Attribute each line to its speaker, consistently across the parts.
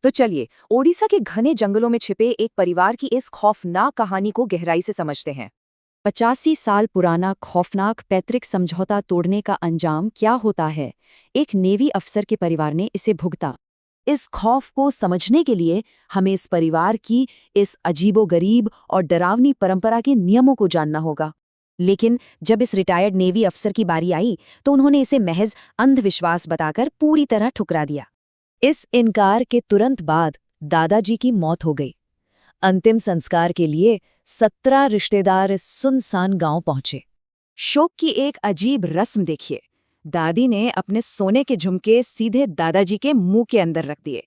Speaker 1: तो चलिए ओडिशा के घने जंगलों में छिपे एक परिवार की इस खौफनाक कहानी को गहराई से समझते हैं।
Speaker 2: 85 साल पुराना खौफनाक पैतृक समझौता तोड़ने का अंजाम क्या होता है, एक नेवी अफसर के परिवार ने इसे भुगता। इस खौफ को समझने के लिए हमें इस परिवार की इस अजीबोगरीब और डरावनी परंपरा के नियमों को जानना होगा।
Speaker 1: लेकिन जब इस रिटायर्ड नेवी अफसर की बारी आई तो उन्होंने इसे महज अंधविश्वास बताकर पूरी तरह ठुकरा दिया। इस इनकार के तुरंत बाद दादाजी की मौत हो गई। अंतिम संस्कार के लिए 17 रिश्तेदार इस सुनसान गांव पहुंचे। शोक की एक अजीब रस्म देखिए। दादी ने अपने सोने के झुमके सीधे दादाजी के मुंह के अंदर रख दिए।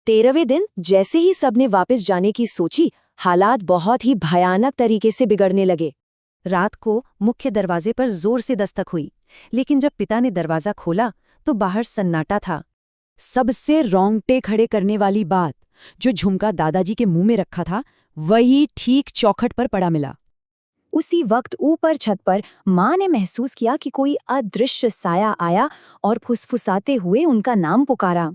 Speaker 1: 13वें दिन जैसे ही सबने वापस जाने की सोची, हालात बहुत ही भयानक तरीके से बिगड़ने लगे।
Speaker 2: रात को मुख्य दरवाजे पर जोर से दस्तक हुई, लेकिन जब पिता ने दरवाजा खोला तो बाहर सन्नाटा था।
Speaker 1: सबसे रोंगटे खड़े करने वाली बात, जो झुमका दादाजी के मुंह में रखा था वही ठीक चौखट पर पड़ा मिला। उसी वक्त ऊपर छत पर माँ ने महसूस किया कि कोई अदृश्य साया आया और फुसफुसाते हुए उनका नाम पुकारा।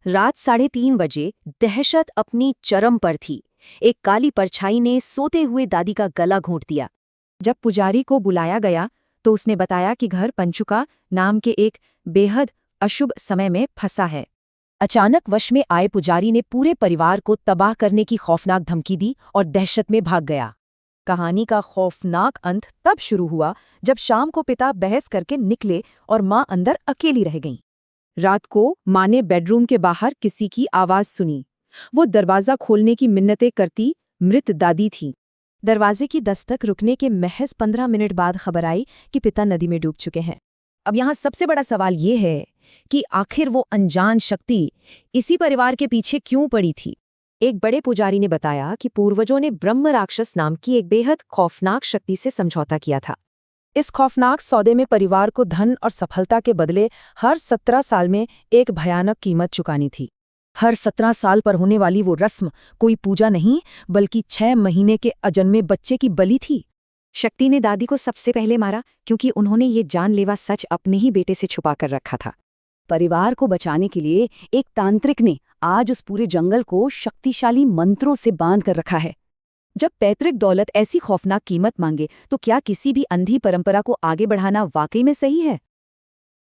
Speaker 1: रात 3:30 बजे दहशत अपनी चरम पर थी। एक काली परछाई ने सोते हुए दादी का गला घोंट दिया। जब पुजारी को बुलाया गया तो उसने बताया कि घर पंचुका नाम के एक बेहद अशुभ समय में फंसा है। अचानक वश में आए पुजारी ने पूरे परिवार को तबाह करने की खौफनाक धमकी दी और दहशत में भाग गया। कहानी का खौफनाक अंत तब शुरू हुआ जब शाम को पिता बहस करके निकले और माँ अंदर अकेली रह गईं। रात को माँ ने बेडरूम के बाहर किसी की आवाज सुनी। वो दरवाजा खोलने की मिन्नतें करती मृत दादी थी। दरवाजे की दस्तक रुकने के महज 15 मिनट बाद खबर आई कि पिता नदी में डूब चुके हैं। अब यहाँ सबसे बड़ा सवाल ये है कि आखिर वो अनजान शक्ति इसी परिवार के पीछे क्यों पड़ी थी। एक बड़े पुजारी ने बताया कि पूर्वजों ने ब्रह्म राक्षस नाम की एक बेहद खौफनाक शक्ति से समझौता किया था। इस खौफनाक सौदे में परिवार को धन और सफलता के बदले हर 17 साल में एक भयानक कीमत चुकानी थी। हर 17 साल पर होने वाली वो रस्म कोई पूजा नहीं, बल्कि 6 महीने के अजन्मे बच्चे की बलि थी। शक्ति ने दादी को सबसे पहले मारा क्योंकि उन्होंने ये जानलेवा सच अपने ही बेटे से छुपा कर रखा था। परिवार को बचाने के लिए एक तांत्रिक ने आज उस पूरे जंगल को शक्तिशाली मंत्रों से बांध कर रखा है। जब पैतृक दौलत ऐसी खौफनाक कीमत मांगे तो क्या किसी भी अंधी परंपरा को आगे बढ़ाना वाकई में सही है?